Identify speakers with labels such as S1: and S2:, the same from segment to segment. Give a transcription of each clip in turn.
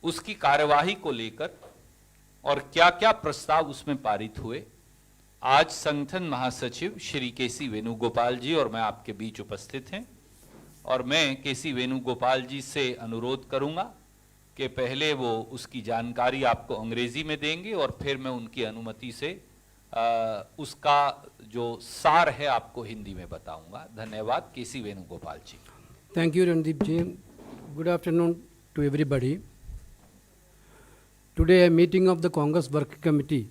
S1: उसकी कार्यवाही को लेकर और क्या क्या प्रस्ताव उसमें पारित हुए, आज संगठन महासचिव श्री केसी वेणुगोपाल जी और मैं आपके बीच उपस्थित हैं। और मैं केसी वेणुगोपाल जी से अनुरोध करूंगा कि पहले वो उसकी जानकारी आपको अंग्रेजी में देंगे और फिर मैं उनकी अनुमति से उसका जो सार है आपको हिंदी में बताऊंगा। धन्यवाद। केसी वेणुगोपाल जी।
S2: Thank you, Randeep ji. Good afternoon to everybody. Today, a meeting of the Congress Working Committee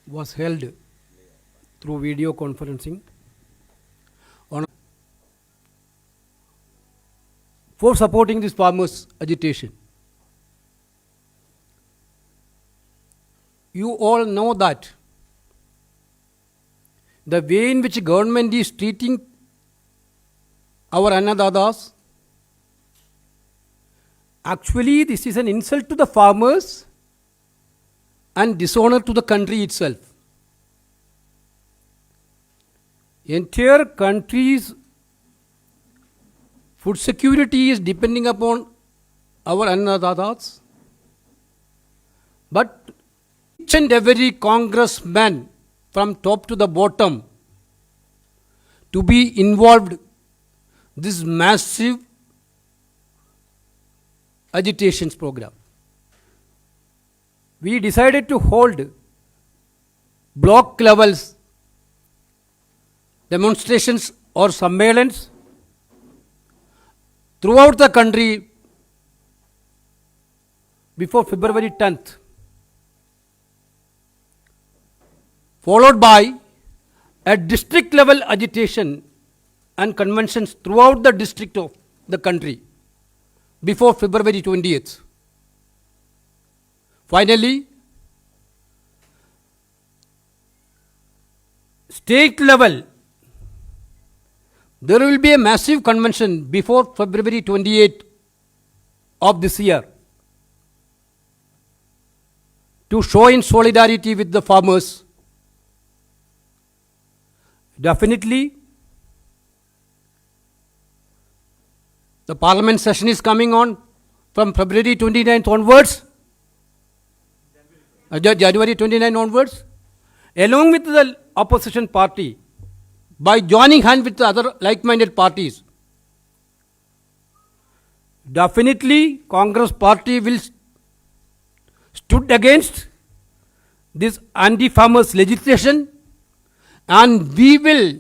S2: was held through video conferencing for supporting this farmers' agitation. You all know that the way in which government is treating our Annadadas, actually this is an insult to the farmers and dishonor to the country itself. Entire country's food security is depending upon our Annadadas, but each and every congressman from top to the bottom to be involved this massive agitations program. We decided to hold block levels demonstrations or surveillance throughout the country before February 10th, followed by a district level agitation and conventions throughout the district of the country before February 20th. Finally, state level, there will be a massive convention before February 28th of this year to show in solidarity with the farmers. Definitely, the parliament session is coming on from February 29th onwards, January 29th onwards, along with the opposition party, by joining hands with the other like-minded parties. Definitely, Congress party will stood against this anti-farmers legislation, and we will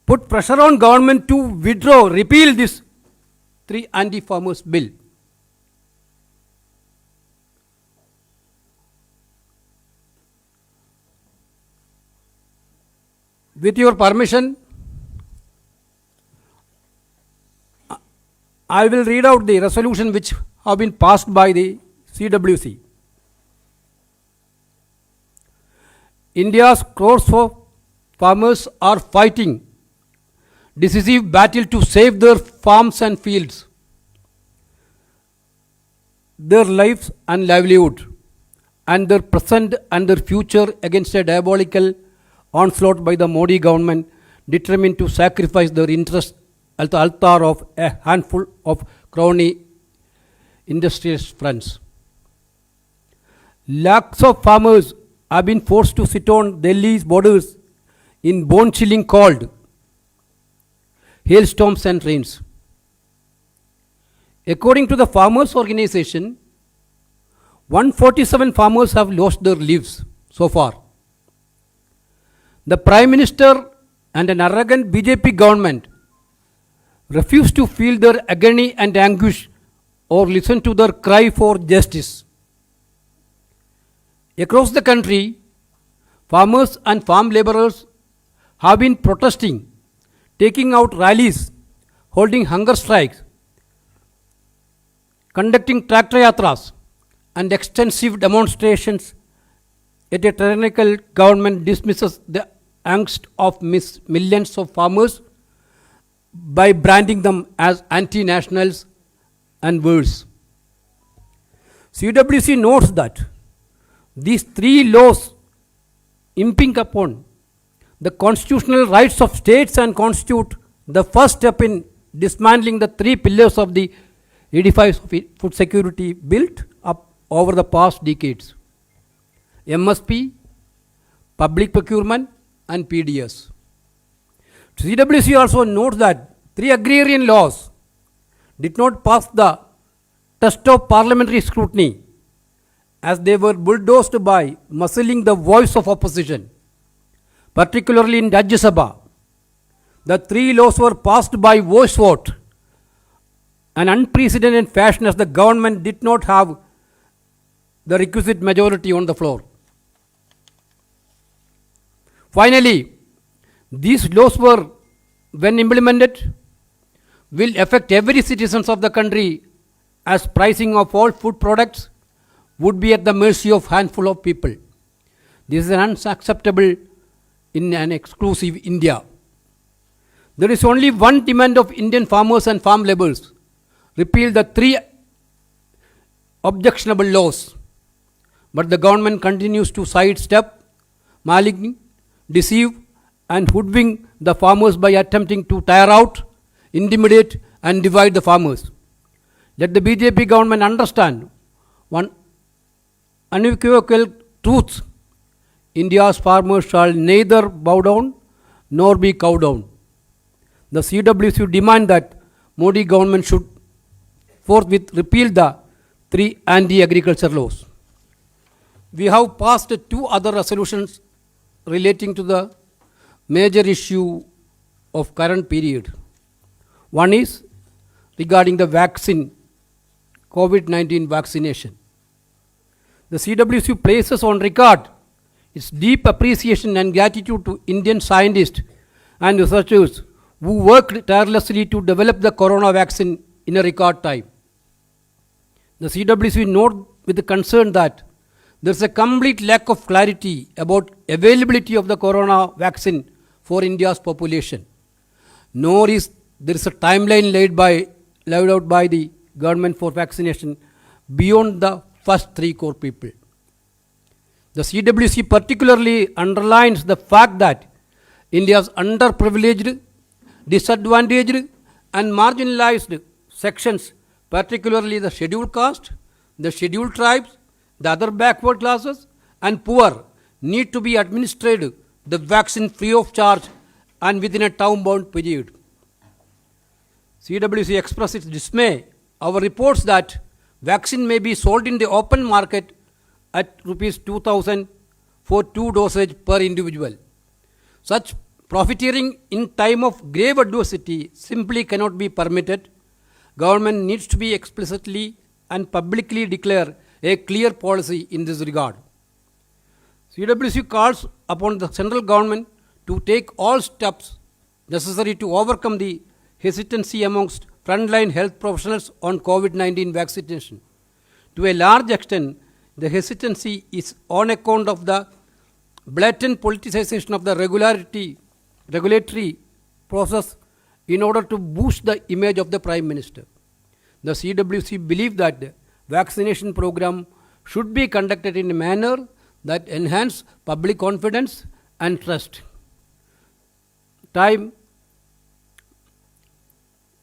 S2: put pressure on government to withdraw, repeal this 3 anti-farmers bill. With your permission, I will read out the resolution which have been passed by the CWC. India's crores of farmers are fighting decisive battle to save their farms and fields, their lives and livelihood, and their present and their future against a diabolical onslaught by the Modi government determined to sacrifice their interests at the altar of a handful of crony industrialist friends. Lakhs of farmers have been forced to sit on Delhi's borders in bone-chilling cold, hailstorms and rains. According to the farmers' organization, 147 farmers have lost their lives so far. The Prime Minister and an arrogant BJP government refuse to feel their agony and anguish or listen to their cry for justice. Across the country, farmers and farm laborers have been protesting, taking out rallies, holding hunger strikes, conducting tractor yatras, and extensive demonstrations. Yet a tyrannical government dismisses the angst of millions of farmers by branding them as anti-nationals and worse. CWC notes that these 3 laws imping upon the constitutional rights of states and constitute the first step in dismantling the three pillars of the edifice of food security built up over the past decades: MSP, public procurement, and PDS. CWC also notes that three agrarian laws did not pass the test of parliamentary scrutiny as they were bulldozed by muzzling the voice of opposition, particularly in Rajya Sabha. The three laws were passed by voice vote, an unprecedented fashion as the government did not have the requisite majority on the floor. Finally, these laws were, when implemented, will affect every citizen of the country, as pricing of all food products would be at the mercy of handful of people. This is unacceptable in an exclusive India. There is only one demand of Indian farmers and farm laborers: repeal the three objectionable laws. But the government continues to sidestep, malign, deceive, and hoodwink the farmers by attempting to tire out, intimidate, and divide the farmers. Let the BJP government understand one unequivocal truth: India's farmers shall neither bow down nor be cowed down. The CWC demand that Modi government should forthwith repeal the three anti-agriculture laws. We have passed two other resolutions relating to the major issue of current period. One is regarding the vaccine, COVID-19 vaccination. The CWC places on record its deep appreciation and gratitude to Indian scientists and researchers who worked tirelessly to develop the corona vaccine in a record time. The CWC note with concern that there is a complete lack of clarity about availability of the corona vaccine for India's population. Nor is there is a timeline laid out by the government for vaccination beyond the first three crore people. The CWC particularly underlines the fact that India's underprivileged, disadvantaged, and marginalized sections, particularly the scheduled caste, the scheduled tribes, the other backward classes, and poor, need to be administered the vaccine free of charge and within a time-bound period. CWC expressed its dismay over reports that vaccine may be sold in the open market at Rs 2,000 for 2 dosage per individual. Such profiteering in time of grave adversity simply cannot be permitted. Government needs to be explicitly and publicly declare a clear policy in this regard. CWC calls upon the central government to take all steps necessary to overcome the hesitancy amongst frontline health professionals on COVID-19 vaccination. To a large extent, the hesitancy is on account of the blatant politicization of the regulatory process in order to boost the image of the Prime Minister. The CWC believes that the vaccination program should be conducted in a manner that enhance public confidence and trust. Time,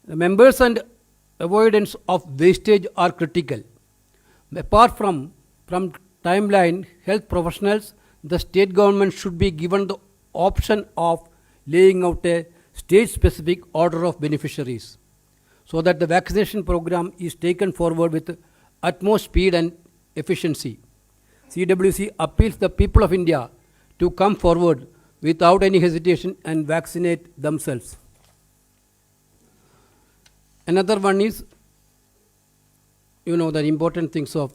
S2: the members and avoidance of wastage are critical. Apart from timeline, health professionals, the state government should be given the option of laying out a state-specific order of beneficiaries so that the vaccination program is taken forward with utmost speed and efficiency. CWC appeals the people of India to come forward without any hesitation and vaccinate themselves. Another one is, the important things of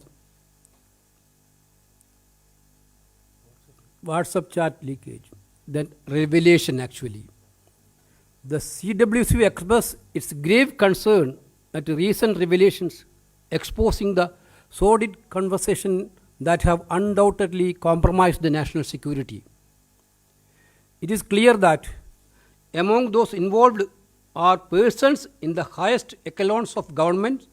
S2: WhatsApp chat leakage, then revelation actually. The CWC expressed its grave concern at recent revelations exposing the sordid conversation that have undoubtedly compromised the national security. It is clear that among those involved are persons in the highest echelons of government,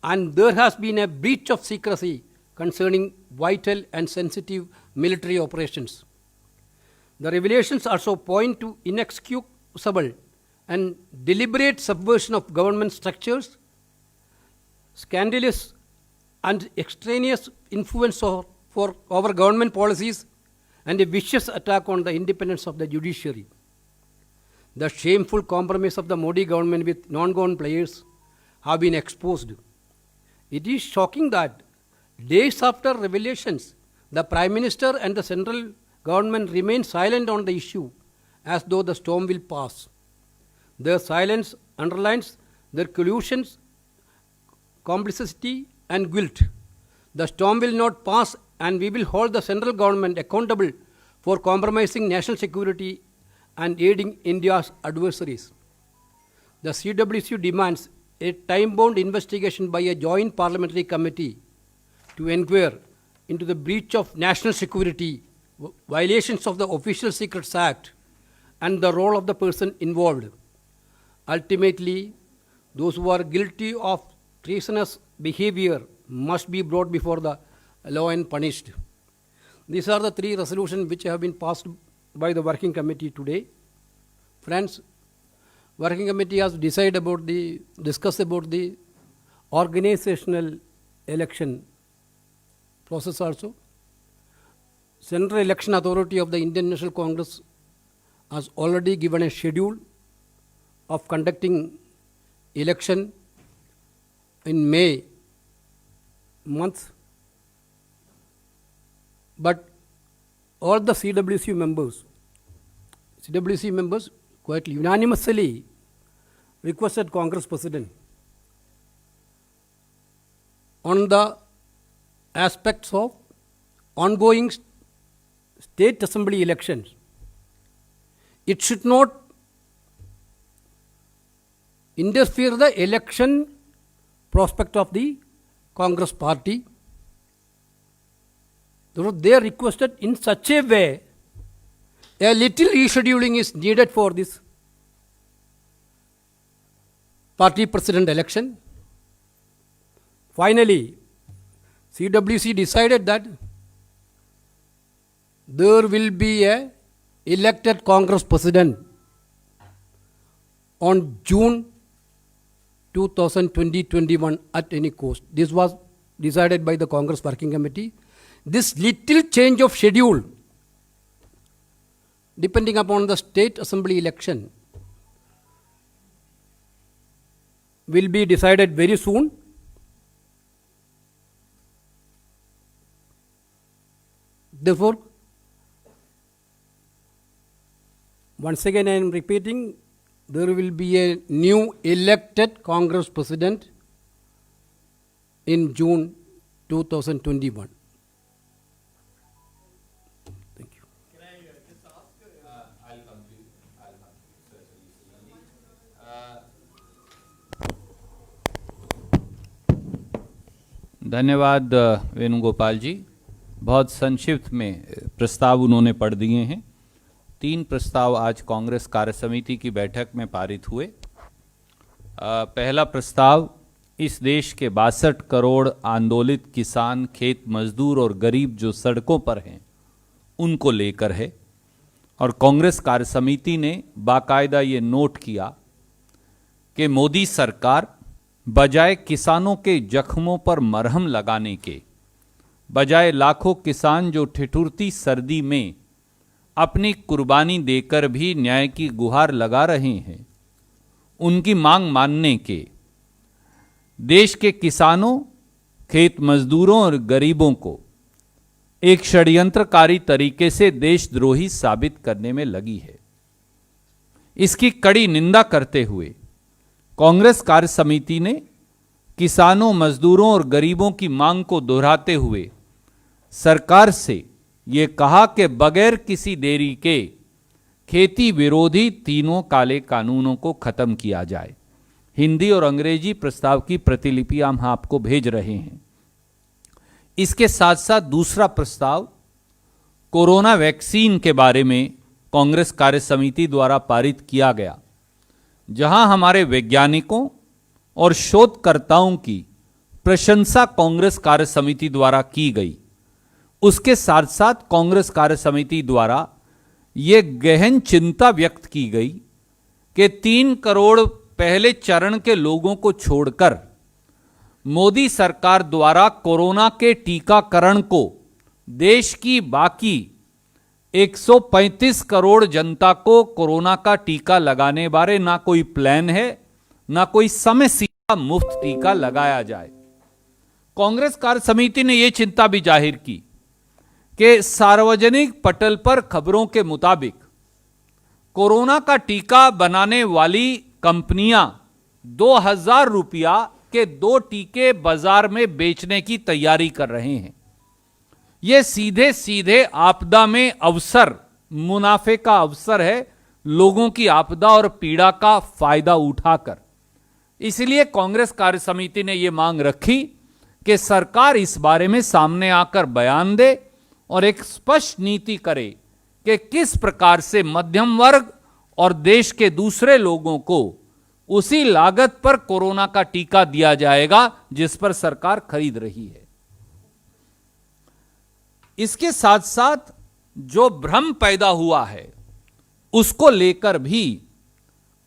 S2: and there has been a breach of secrecy concerning vital and sensitive military operations. The revelations also point to inexcusable and deliberate subversion of government structures, scandalous and extraneous influence over government policies, and a vicious attack on the independence of the judiciary. The shameful compromise of the Modi government with non-government players have been exposed. It is shocking that days after revelations, the Prime Minister and the central government remain silent on the issue as though the storm will pass. Their silence underlines their collusions, complicity and guilt. The storm will not pass, and we will hold the central government accountable for compromising national security and aiding India's adversaries. The CWC demands a time-bound investigation by a joint parliamentary committee to inquire into the breach of national security, violations of the Official Secrets Act, and the role of the person involved. Ultimately, those who are guilty of treasonous behavior must be brought before the law and punished. These are the three resolutions which have been passed by the working committee today. Friends, working committee has discussed about the organizational election process also. Central Election Authority of the Indian National Congress has already given a schedule of conducting election in May month, but all the CWC members quite unanimously requested Congress President on the aspects of ongoing state assembly elections. It should not interfere the election prospect of the Congress party. They requested in such a way, a little rescheduling is needed for this party president election. Finally, CWC decided that there will be a elected Congress president on June 2020-21 at any cost. This was decided by the Congress Working Committee. This little change of schedule, depending upon the state assembly election, will be decided very soon. Therefore, once again I am repeating, there will be a new elected Congress President in June 2021. Thank you.
S1: Can I just ask? I'll come to you. धन्यवाद वेणुगोपाल जी। बहुत संक्षिप्त में प्रस्ताव उन्होंने पढ़ दिए हैं। 3 प्रस्ताव आज कांग्रेस कार्य समिति की बैठक में पारित हुए। पहला प्रस्ताव इस देश के 62 करोड़ आंदोलित किसान, खेत मजदूर और गरीब जो सड़कों पर हैं उनको लेकर है, और कांग्रेस कार्य समिति ने बाकायदा ये नोट किया कि मोदी सरकार बजाय किसानों के जख्मों पर मरहम लगाने के, बजाय लाखों किसान जो ठिठुरती सर्दी में अपनी कुर्बानी देकर भी न्याय की गुहार लगा रहे हैं, उनकी मांग मानने के, देश के किसानों, खेत मजदूरों और गरीबों को एक षड्यंत्रकारी तरीके से देशद्रोही साबित करने में लगी है। इसकी कड़ी निंदा करते हुए कांग्रेस कार्य समिति ने किसानों, मजदूरों और गरीबों की मांग को दोहराते हुए सरकार से ये कहा कि बगैर किसी देरी के खेती विरोधी तीनों काले कानूनों को खत्म किया जाए। हिंदी और अंग्रेजी प्रस्ताव की प्रतिलिपि हम आपको भेज रहे हैं। इसके साथ साथ दूसरा प्रस्ताव कोरोना वैक्सीन के बारे में कांग्रेस कार्य समिति द्वारा पारित किया गया, जहां हमारे वैज्ञानिकों और शोधकर्ताओं की प्रशंसा कांग्रेस कार्य समिति द्वारा की गई। उसके साथ साथ कांग्रेस कार्य समिति द्वारा ये गहन चिंता व्यक्त की गई कि 3 करोड़ पहले चरण के लोगों को छोड़कर मोदी सरकार द्वारा कोरोना के टीकाकरण को देश की बाकी 135 करोड़ जनता को कोरोना का टीका लगाने बारे ना कोई प्लान है, ना कोई समय सीमा मुफ्त टीका लगाया जाए। कांग्रेस कार्य समिति ने यह चिंता भी जाहिर की कि सार्वजनिक पटल पर खबरों के मुताबिक कोरोना का टीका बनाने वाली कंपनियां 2000 रुपया के 2 टीके बाजार में बेचने की तैयारी कर रहे हैं। यह सीधे सीधे आपदा में अवसर, मुनाफे का अवसर है, लोगों की आपदा और पीड़ा का फायदा उठाकर। इसलिए कांग्रेस कार्य समिति ने यह मांग रखी कि सरकार इस बारे में सामने आकर बयान दे और एक स्पष्ट नीति करे कि किस प्रकार से मध्यम वर्ग और देश के दूसरे लोगों को उसी लागत पर कोरोना का टीका दिया जाएगा जिस पर सरकार खरीद रही है। इसके साथ साथ जो भ्रम पैदा हुआ है उसको लेकर भी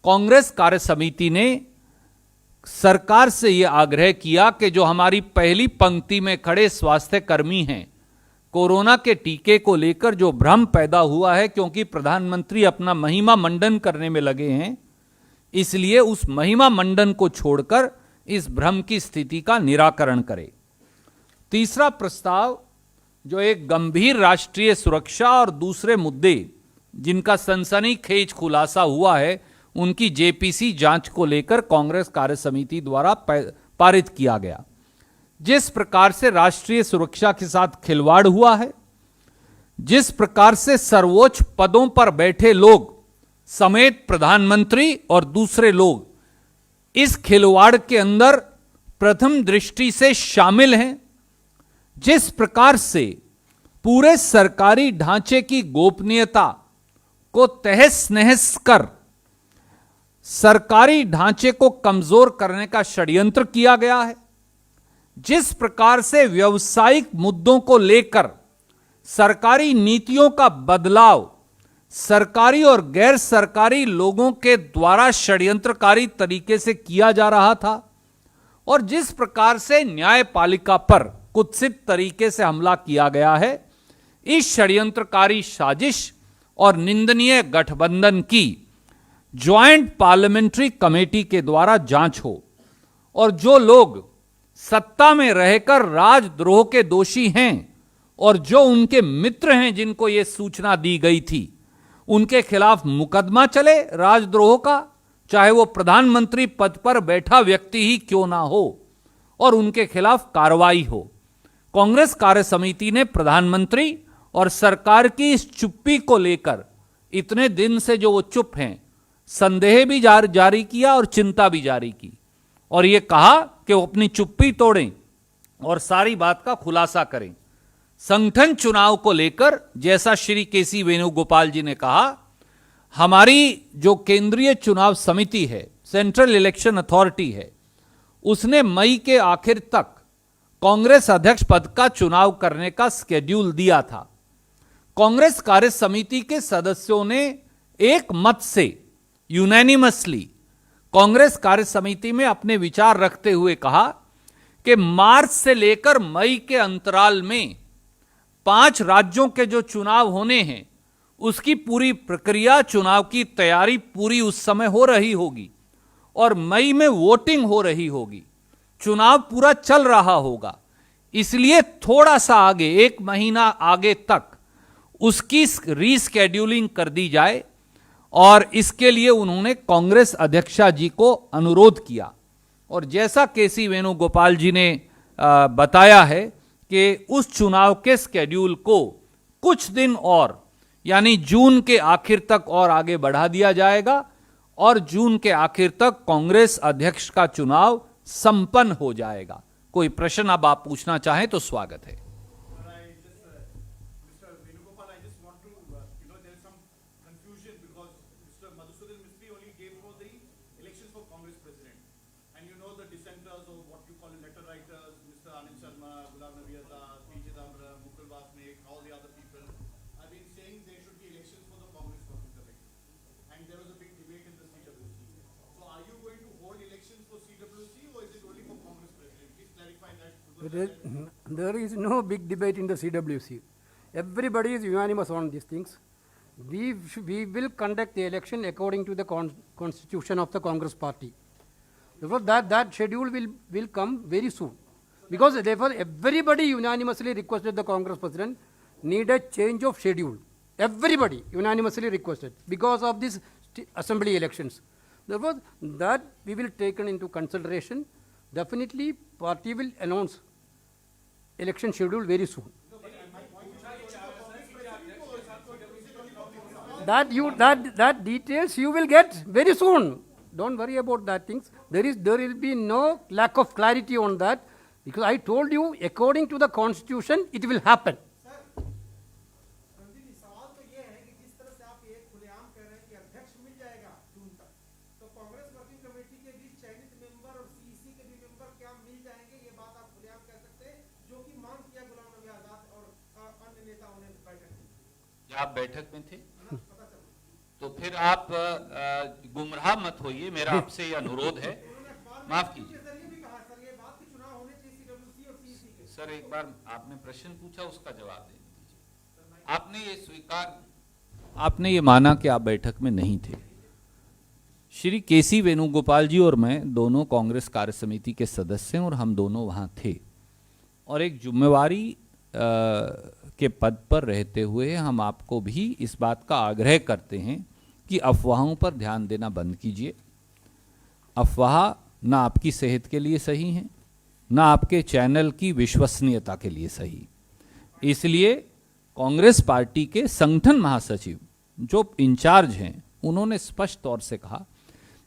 S1: कांग्रेस कार्य समिति ने सरकार से यह आग्रह किया कि जो हमारी पहली पंक्ति में खड़े स्वास्थ्य कर्मी हैं, कोरोना के टीके को लेकर जो भ्रम पैदा हुआ है, क्योंकि प्रधानमंत्री अपना महिमा मंडन करने में लगे हैं, इसलिए उस महिमा मंडन को छोड़कर इस भ्रम की स्थिति का निराकरण करें। तीसरा प्रस्ताव जो एक गंभीर राष्ट्रीय सुरक्षा और दूसरे मुद्दे जिनका सनसनीखेज खुलासा हुआ है, उनकी जेपीसी जांच को लेकर कांग्रेस कार्य समिति द्वारा पारित किया गया। जिस प्रकार से राष्ट्रीय सुरक्षा के साथ खिलवाड़ हुआ है, जिस प्रकार से सर्वोच्च पदों पर बैठे लोग समेत प्रधानमंत्री और दूसरे लोग इस खिलवाड़ के अंदर प्रथम दृष्टि से शामिल हैं, जिस प्रकार से पूरे सरकारी ढांचे की गोपनीयता को तहस नहस कर सरकारी ढांचे को कमजोर करने का षड्यंत्र किया गया है, जिस प्रकार से व्यावसायिक मुद्दों को लेकर सरकारी नीतियों का बदलाव सरकारी और गैर सरकारी लोगों के द्वारा षड्यंत्रकारी तरीके से किया जा रहा था, और जिस प्रकार से न्यायपालिका पर कुत्सित तरीके से हमला किया गया है, इस षड्यंत्रकारी साजिश और निंदनीय गठबंधन की ज्वाइंट पार्लियामेंट्री कमेटी के द्वारा जांच हो, और जो लोग सत्ता में रहकर राजद्रोह के दोषी हैं और जो उनके मित्र हैं जिनको यह सूचना दी गई थी, उनके खिलाफ मुकदमा चले राजद्रोह का, चाहे वो प्रधानमंत्री पद पर बैठा व्यक्ति ही क्यों ना हो, और उनके खिलाफ कार्रवाई हो। कांग्रेस कार्य समिति ने प्रधानमंत्री और सरकार की इस चुप्पी को लेकर इतने दिन से जो वो चुप हैं, संदेह भी जारी किया और चिंता भी जारी की, और ये कहा कि वो अपनी चुप्पी तोड़ें और सारी बात का खुलासा करें। संगठन चुनाव को लेकर जैसा श्री केसी वेणुगोपाल जी ने कहा, हमारी जो केंद्रीय चुनाव समिति है, सेंट्रल इलेक्शन अथॉरिटी है, उसने मई के आखिर तक कांग्रेस अध्यक्ष पद का चुनाव करने का स्केड्यूल दिया था। कांग्रेस कार्य समिति के सदस्यों ने एक मत से यूनानिमसली कांग्रेस कार्य समिति में अपने विचार रखते हुए कहा कि मार्च से लेकर मई के अंतराल में 5 राज्यों के जो चुनाव होने हैं, उसकी पूरी प्रक्रिया, चुनाव की तैयारी पूरी उस समय हो रही होगी, और मई में वोटिंग हो रही होगी, चुनाव पूरा चल रहा होगा। इसलिए थोड़ा सा आगे, 1 महीना आगे तक उसकी रीस्केड्यूलिंग कर दी जाए, और इसके लिए उन्होंने कांग्रेस अध्यक्षा जी को अनुरोध किया। और जैसा केसी वेणुगोपाल जी ने बताया है कि उस चुनाव के स्केड्यूल को कुछ दिन और, यानी जून के आखिर तक और आगे बढ़ा दिया जाएगा, और जून के आखिर तक कांग्रेस अध्यक्ष का चुनाव संपन्न हो जाएगा। कोई प्रश्न अब आप पूछना चाहें तो स्वागत है।
S2: There is no big debate in the CWC. Everybody is unanimous on these things. We will conduct the election according to the constitution of the Congress party. Therefore, that schedule will come very soon. Because therefore, everybody unanimously requested the Congress president need a change of schedule. Everybody unanimously requested because of these assembly elections. Therefore, that we will take into consideration. Definitely, party will announce election schedule very soon. That details you will get very soon. Don't worry about that things. There will be no lack of clarity on that, because I told you according to the constitution it will happen.
S3: सवाल तो ये है कि जिस तरह से आप ये खुलेआम कह रहे हैं कि अध्यक्ष मिल जाएगा जून तक, तो कांग्रेस वर्किंग कमेटी के भी चयनित मेंबर और सीईसी के भी मेंबर क्या मिल जाएंगे, ये बात आप खुलेआम कह सकते हैं, जो कि मांग किया गुलाम नबी आजाद और अन्य नेताओं ने बैठक में।
S1: क्या आप बैठक में थे? तो फिर आप गुमराह मत होइए, मेरा आपसे ये अनुरोध है, माफ कीजिए सर। एक बार आपने प्रश्न पूछा, उसका जवाब दे दीजिए। आपने ये माना कि आप बैठक में नहीं थे। श्री केसी वेणुगोपाल जी और मैं दोनों कांग्रेस कार्य समिति के सदस्य हैं और हम दोनों वहां थे, और एक जिम्मेवारी के पद पर रहते हुए हम आपको भी इस बात का आग्रह करते हैं कि अफवाहों पर ध्यान देना बंद कीजिए। अफवाह ना आपकी सेहत के लिए सही हैं, ना आपके चैनल की विश्वसनीयता के लिए सही। इसलिए कांग्रेस पार्टी के संगठन महासचिव जो इंचार्ज हैं, उन्होंने स्पष्ट तौर से कहा,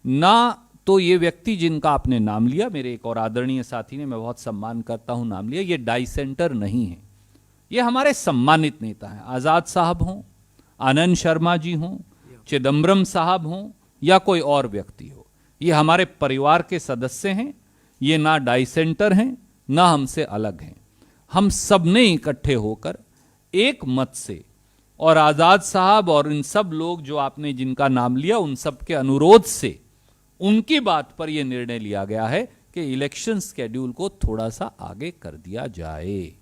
S1: ना तो ये व्यक्ति जिनका आपने नाम लिया, मेरे एक और आदरणीय साथी ने, मैं बहुत सम्मान करता हूं, नाम लिया, ये डाइसेंटर नहीं है। ये हमारे सम्मानित नेता हैं। आजाद साहब हों, आनंद शर्मा जी हों, चिदम्बरम साहब हों या कोई और व्यक्ति हो, ये हमारे परिवार के सदस्य हैं। ये ना डाइसेंटर हैं, ना हमसे अलग हैं। हम सब ने इकट्ठे होकर एक मत से, और आजाद साहब और इन सब लोग जो आपने जिनका नाम लिया, उन सब के अनुरोध से, उनकी बात पर यह निर्णय लिया गया है कि इलेक्शन शेड्यूल को थोड़ा सा आगे कर दिया जाए।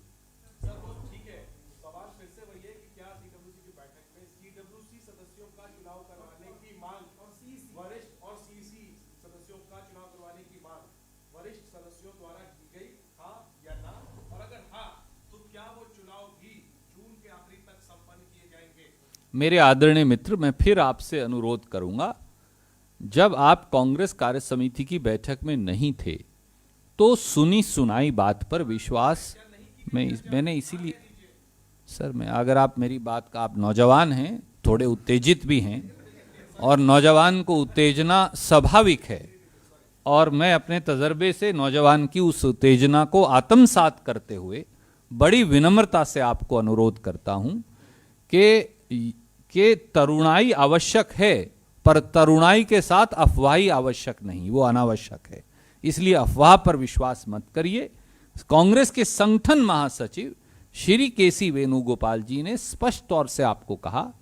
S1: मेरे आदरणीय मित्र, मैं फिर आपसे अनुरोध करूंगा, जब आप कांग्रेस कार्य समिति की बैठक में नहीं थे तो सुनी सुनाई बात पर विश्वास मैंने इसीलिए सर, मैं अगर आप मेरी बात का, आप नौजवान हैं, थोड़े उत्तेजित भी हैं, और नौजवान को उत्तेजना स्वाभाविक है, और मैं अपने तजर्बे से नौजवान की उस उत्तेजना को आत्मसात करते हुए बड़ी विनम्रता से आपको अनुरोध करता हूं कि तरुणाई आवश्यक है, पर तरुणाई के साथ अफवाही आवश्यक नहीं, वो अनावश्यक है। इसलिए अफवाह पर विश्वास मत करिए। कांग्रेस के संगठन महासचिव श्री केसी वेणुगोपाल जी ने स्पष्ट तौर से आपको कहा,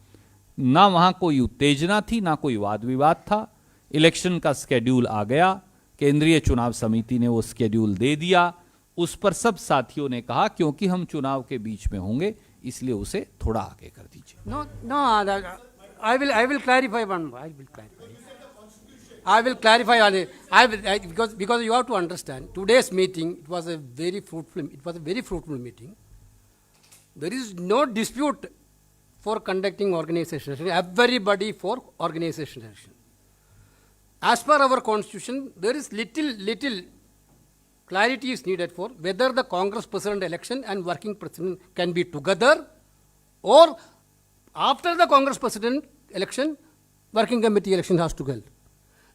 S1: ना वहां कोई उत्तेजना थी, ना कोई वाद विवाद था। इलेक्शन का स्केड्यूल आ गया, केंद्रीय चुनाव समिति ने वो स्केड्यूल दे दिया। उस पर सब साथियों ने कहा, क्योंकि हम चुनाव के बीच में होंगे, इसलिए उसे थोड़ा आगे कर दीजिए।
S2: No, I will clarify one. I will clarify on it. Because you have to understand, today's meeting, it was a very fruitful meeting. There is no dispute for conducting organization action. Everybody for organization action. As per our constitution, there is little clarity is needed for whether the Congress president election and working president can be together, or after the Congress president election, working committee election has to go.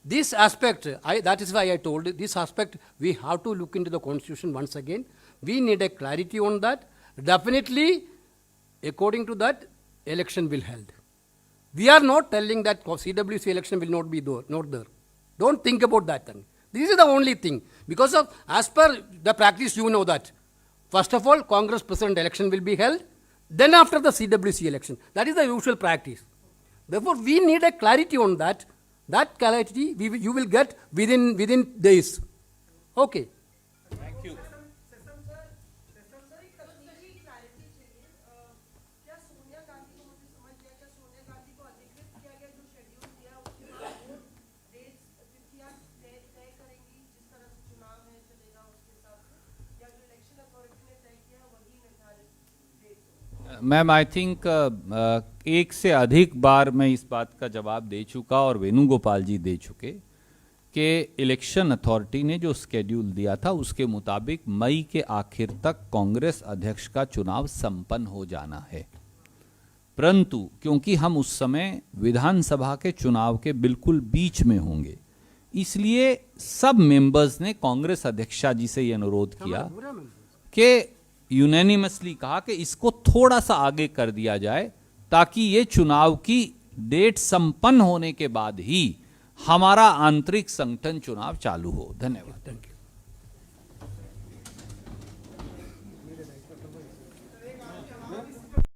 S2: This aspect, that is why I told you, this aspect we have to look into the constitution once again. We need a clarity on that. Definitely, according to that, election will held. We are not telling that CWC election will not be there. Don't think about that thing. This is the only thing. Because of, as per the practice, you know that. First of all, Congress president election will be held. Then after the CWC election. That is the usual practice. Therefore, we need a clarity on that. That clarity you will get within days. Okay.
S1: Thank you. Ma'am I think एक से अधिक बार मैं इस बात का जवाब दे चुका और वेणुगोपाल जी दे चुके कि इलेक्शन अथॉरिटी ने जो स्केड्यूल दिया था उसके मुताबिक मई के आखिर तक कांग्रेस अध्यक्ष का चुनाव संपन्न हो जाना है। परंतु क्योंकि हम उस समय विधानसभा के चुनाव के बिल्कुल बीच में होंगे, इसलिए सब मेंबर्स ने कांग्रेस अध्यक्षा जी से यह अनुरोध किया कि यूनानिमसली कहा कि इसको थोड़ा सा आगे कर दिया जाए ताकि ये चुनाव की डेट संपन्न होने के बाद ही हमारा आंतरिक संगठन चुनाव चालू हो। धन्यवाद।
S2: Thank you.